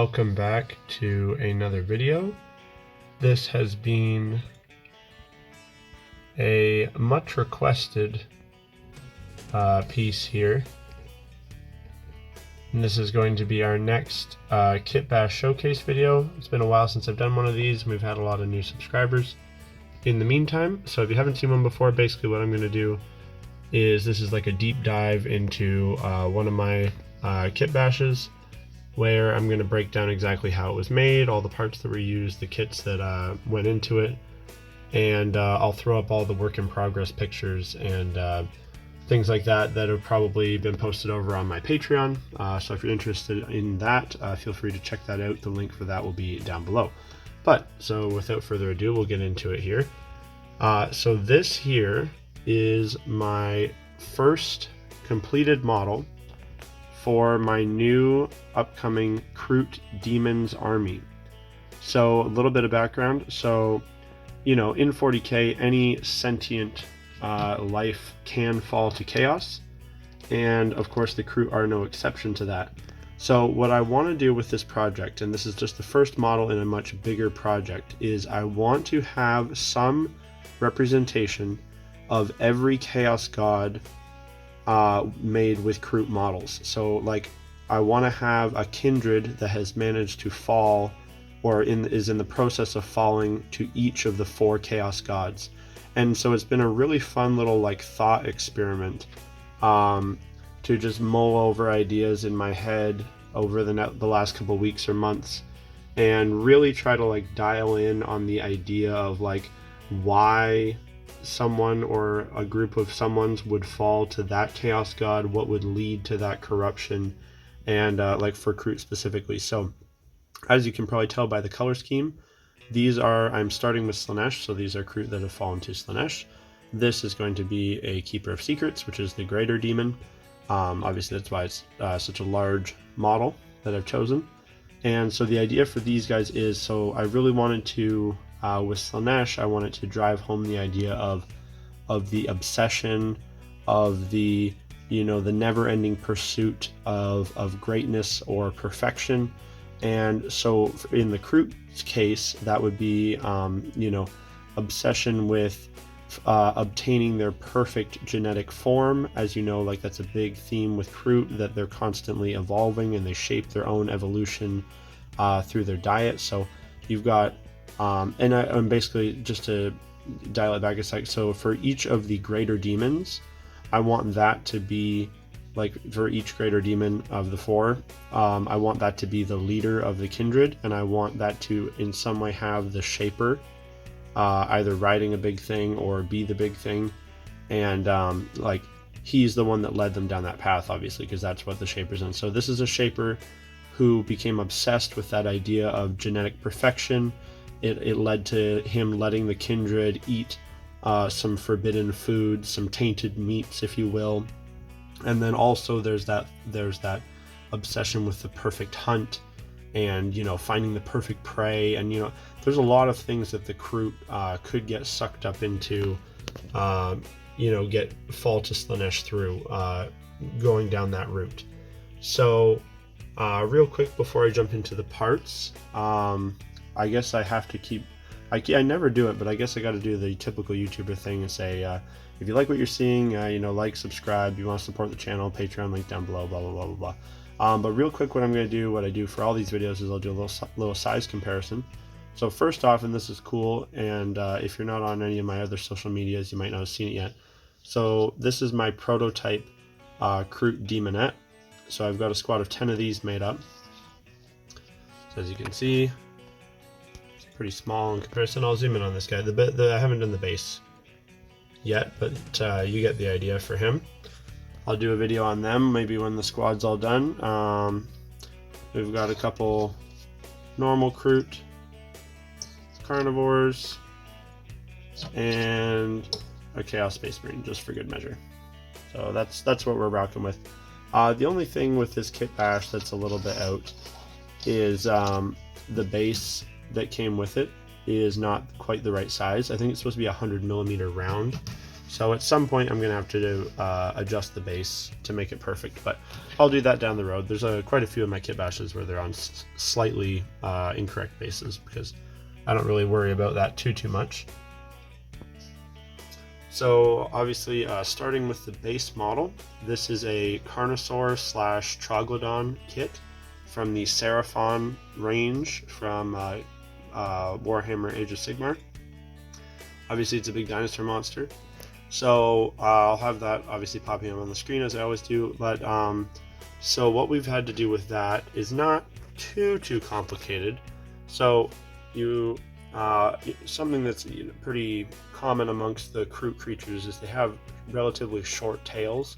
welcome back to another video. This has been a much requested piece here, and this is going to be our next Kitbash showcase video. It's been a while since I've done one of these, and we've had a lot of new subscribers in the meantime. So if you haven't seen one before, basically what I'm going to do is this is like a deep dive into one of my Kitbashes, where I'm going to break down exactly how it was made, all the parts that were used, the kits that went into it, and I'll throw up all the work in progress pictures and things like that that have probably been posted over on my Patreon. So if you're interested in that, feel free to check that out. The link for that will be down below. But so without further ado, we'll get into it here. So this here is my first completed model for my new upcoming Kroot Demon's Army. So a little bit of background. So, you know, in 40k, any sentient life can fall to chaos, and of course the Kroot are no exception to that. So what I want to do with this project, and this is just the first model in a much bigger project, is I want to have some representation of every chaos god made with Kroot models. So like I want to have a kindred that has managed to fall or is in the process of falling to each of the 4 chaos gods. And so it's been a really fun little like thought experiment to just mull over ideas in my head over the last couple weeks or months, and really try to like dial in on the idea of like why someone or a group of someone's would fall to that chaos god, what would lead to that corruption, and like for Kroot specifically. So as you can probably tell by the color scheme, these are, I'm starting with Slaanesh, so these are Kroot that have fallen to Slaanesh. This is going to be a Keeper of Secrets, which is the greater demon. Obviously that's why it's such a large model that I've chosen. And so the idea for these guys is, so I really wanted to with Slaanesh, I wanted to drive home the idea of the obsession, of the, you know, the never-ending pursuit of greatness or perfection. And so in the Kroot's case, that would be, you know, obsession with obtaining their perfect genetic form. As you know, like that's a big theme with Kroot, that they're constantly evolving and they shape their own evolution through their diet. So you've got and I'm basically, just to dial it back a sec, so for each of the greater demons, I want that to be, like for each greater demon of the 4, I want that to be the leader of the kindred, and I want that to in some way have the shaper either riding a big thing or be the big thing, and like he's the one that led them down that path, obviously, because that's what the shaper's in. So this is a shaper who became obsessed with that idea of genetic perfection. It led to him letting the kindred eat some forbidden food, some tainted meats, if you will. And then also there's that obsession with the perfect hunt, and, you know, finding the perfect prey. And, you know, there's a lot of things that the Kroot could get sucked up into, you know, fall to Slaanesh through going down that route. So real quick before I jump into the parts, I guess I have to keep, I never do it, but I guess I got to do the typical YouTuber thing and say, if you like what you're seeing, you know, like, subscribe, you want to support the channel, Patreon link down below, blah, blah, blah, blah, blah. But real quick, what I'm going to do, what I do for all these videos, is I'll do a little size comparison. So first off, and this is cool, and if you're not on any of my other social medias, you might not have seen it yet. So this is my prototype Kroot Demonette. So I've got a squad of 10 of these made up. So as you can see, pretty small in comparison. I'll zoom in on this guy. I haven't done the base yet, but you get the idea for him. I'll do a video on them maybe when the squad's all done. We've got a couple normal Kroot, carnivores, and a Chaos Space Marine, just for good measure. So that's what we're rocking with. The only thing with this Kitbash that's a little bit out is the base that came with it is not quite the right size. I think it's supposed to be 100mm round, So at some point I'm going to have to adjust the base to make it perfect, but I'll do that down the road. There's quite a few of my Kitbashes where they're on slightly incorrect bases, because I don't really worry about that too much. So obviously, starting with the base model, this is a Carnosaur / Troglodon kit from the Seraphon range from Warhammer Age of Sigmar. Obviously it's a big dinosaur monster, so I'll have that obviously popping up on the screen as I always do. But so what we've had to do with that is not too complicated. So you something that's pretty common amongst the Kroot creatures is they have relatively short tails.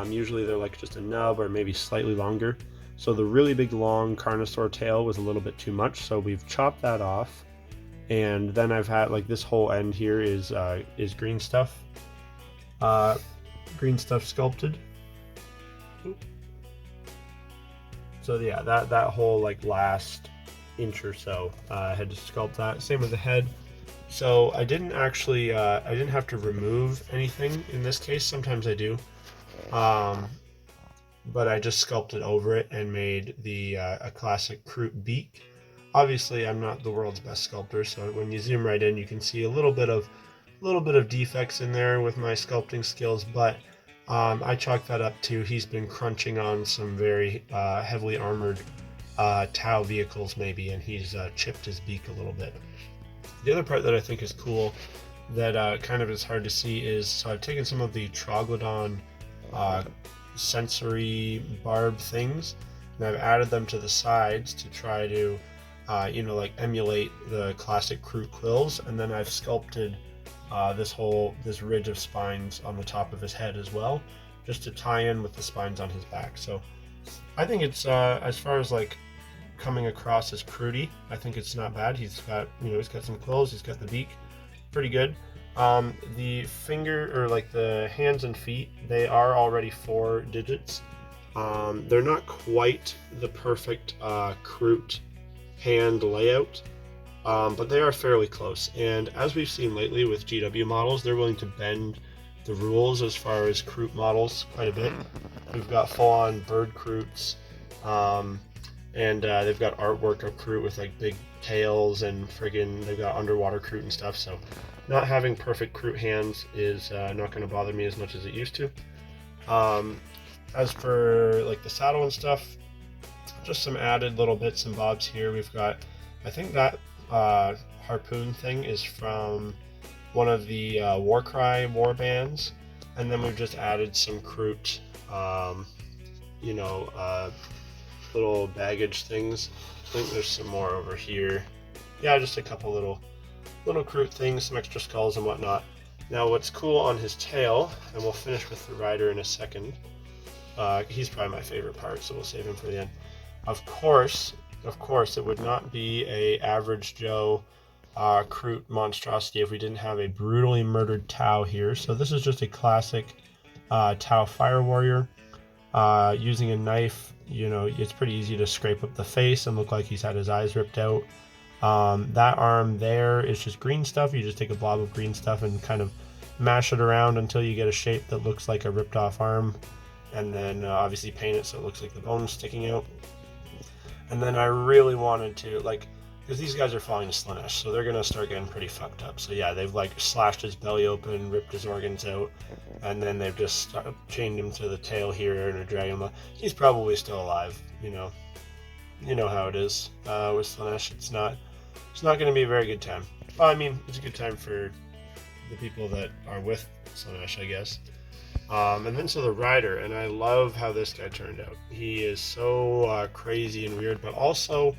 Usually they're like just a nub or maybe slightly longer. So the really big long Carnosaur tail was a little bit too much, so we've chopped that off. And then I've had like this whole end here is green stuff. Green stuff sculpted. So yeah, that whole like last inch or so, I had to sculpt that. Same with the head. So I didn't actually, I didn't have to remove anything in this case. Sometimes I do. But I just sculpted over it and made the a classic Kroot beak. Obviously, I'm not the world's best sculptor, so when you zoom right in, you can see a little bit of defects in there with my sculpting skills. But I chalk that up to he's been crunching on some very heavily armored Tau vehicles, maybe, and he's chipped his beak a little bit. The other part that I think is cool that kind of is hard to see is, so I've taken some of the Troglodon sensory barb things, and I've added them to the sides to try to like emulate the classic Kroot quills, and then I've sculpted this ridge of spines on the top of his head as well, just to tie in with the spines on his back. So I think it's as far as like coming across as Krooty, I think it's not bad. He's got some quills, he's got the beak, pretty good. The finger, or like the hands and feet, they are already 4 digits. They're not quite the perfect Kroot hand layout, but they are fairly close. And as we've seen lately with GW models, they're willing to bend the rules as far as Kroot models quite a bit. We've got full-on bird Kroots, and they've got artwork of Kroot with like big tails, and they've got underwater Kroot and stuff. So not having perfect Kroot hands is not going to bother me as much as it used to. As for like the saddle and stuff, just some added little bits and bobs here. We've got, I think that harpoon thing is from one of the Warcry war bands, and then we've just added some Kroot, little baggage things. I think there's some more over here. Yeah, just a couple little Kroot things, some extra skulls and whatnot. Now what's cool on his tail, and we'll finish with the rider in a second, he's probably my favorite part, so we'll save him for the end. Of course, it would not be a average Joe Kroot monstrosity if we didn't have a brutally murdered Tau here. So this is just a classic Tau fire warrior. Using a knife, it's pretty easy to scrape up the face and look like he's had his eyes ripped out. That arm there is just green stuff. You just take a blob of green stuff and kind of mash it around until you get a shape that looks like a ripped off arm, and then obviously paint it so it looks like the bone's sticking out. And then I really wanted to, because these guys are falling to Slaanesh, so they're gonna start getting pretty fucked up. So yeah, they've slashed his belly open, ripped his organs out, and then they've just chained him to the tail here and are dragging him. He's probably still alive, you know how it is with Slaanesh. It's not gonna be a very good time. Well, I mean, it's a good time for the people that are with Slaanesh, I guess. And then so the rider, and I love how this guy turned out. He is so crazy and weird, but also,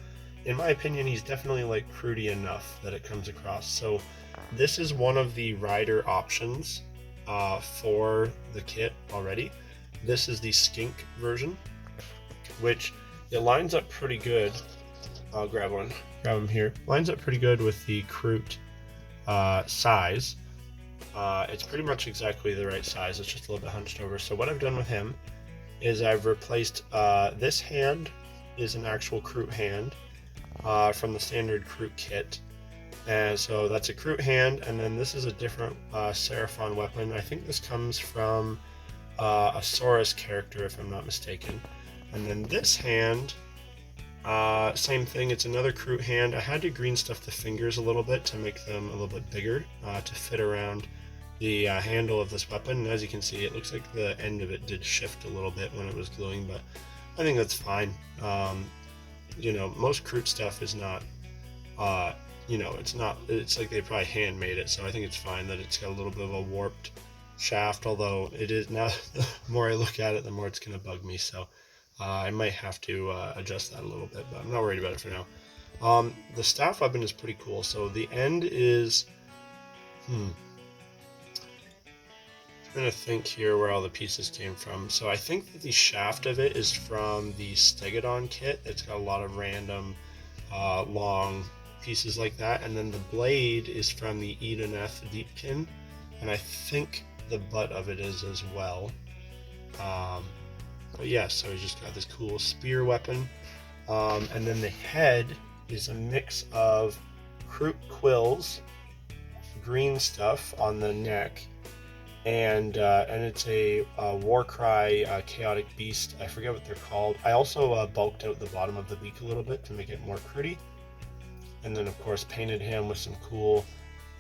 in my opinion, he's definitely Krooty enough that it comes across. So this is one of the rider options for the kit already. This is the skink version, which it lines up pretty good. I'll grab him here. Lines up pretty good with the Kroot size. It's pretty much exactly the right size. It's just a little bit hunched over. So what I've done with him is I've replaced this hand is an actual Kroot hand from the standard Kroot kit, And so that's a Kroot hand, and then this is a different Seraphon weapon. I think this comes from a Saurus character, if I'm not mistaken. And then this hand, same thing, it's another Kroot hand. I had to green stuff the fingers a little bit to make them a little bit bigger to fit around the handle of this weapon. And as you can see, it looks like the end of it did shift a little bit when it was gluing, but I think that's fine. You know, most Kroot stuff is not, you know, it's like they probably handmade it, so I think it's fine that it's got a little bit of a warped shaft, although it is, now the more I look at it, the more it's going to bug me, so I might have to adjust that a little bit, but I'm not worried about it for now. The staff weapon is pretty cool, so the end is, I'm trying to think here where all the pieces came from. So I think that the shaft of it is from the Stegodon kit. It's got a lot of random long pieces like that, and then the blade is from the Edeneth Deepkin, and I think the butt of it is as well. But yeah, so he's just got this cool spear weapon, and then the head is a mix of Kroot quills, green stuff on the neck, and it's a Warcry Chaotic Beast. I forget what they're called. I also bulked out the bottom of the beak a little bit to make it more Krooty, and then of course painted him with some cool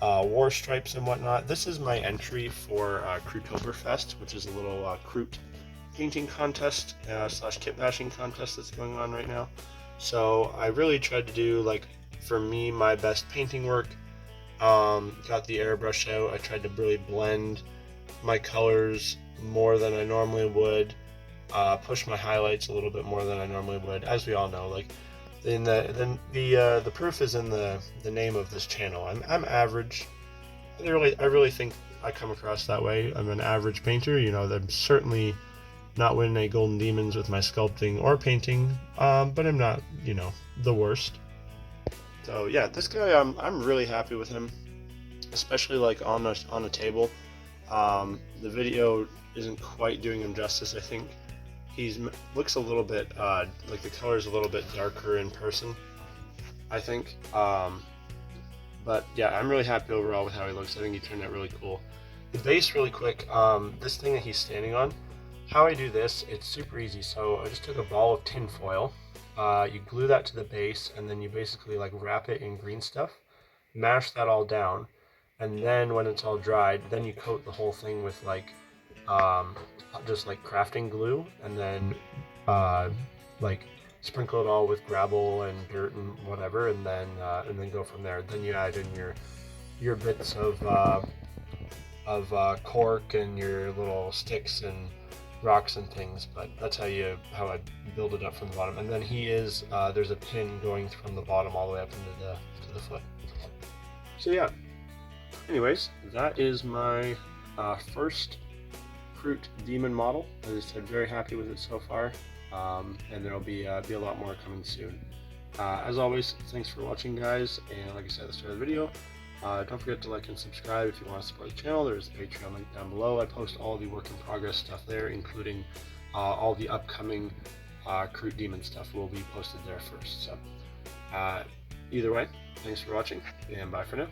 war stripes and whatnot. This is my entry for Krootoberfest, which is a little Kroot painting contest slash kit bashing contest that's going on right now. So I really tried to do, like, for me, my best painting work. Got the airbrush out. I tried to really blend my colors more than I normally would, push my highlights a little bit more than I normally would. As we all know, like, in the proof is in the name of this channel. I'm average. I really think I come across that way. I'm an average painter. You know, I'm certainly not winning any golden demons with my sculpting or painting, but I'm not, you know, the worst. So yeah, this guy, I'm really happy with him, especially like on a table. The video isn't quite doing him justice. I think looks a little bit like the color is a little bit darker in person, I think. But yeah, I'm really happy overall with how he looks. I think he turned out really cool. The base, really quick, this thing that he's standing on, how I do this, it's super easy. So I just took a ball of tin foil, you glue that to the base, and then you basically like wrap it in green stuff, mash that all down, and then when it's all dried, then you coat the whole thing with like just like crafting glue, and then like sprinkle it all with gravel and dirt and whatever, and then go from there. Then you add in your bits of cork and your little sticks and rocks and things, but that's how I build it up from the bottom. And then there's a pin going from the bottom all the way up into the foot. So yeah, anyways, that is my first Kroot demon model. As I said, very happy with it so far, and there'll be a lot more coming soon. As always, thanks for watching, guys, and like I said at the start of the video, don't forget to like and subscribe if you want to support the channel. There's a Patreon link down below. I post all the work in progress stuff there, including all the upcoming Kroot demon stuff will be posted there first. So either way, thanks for watching, and bye for now.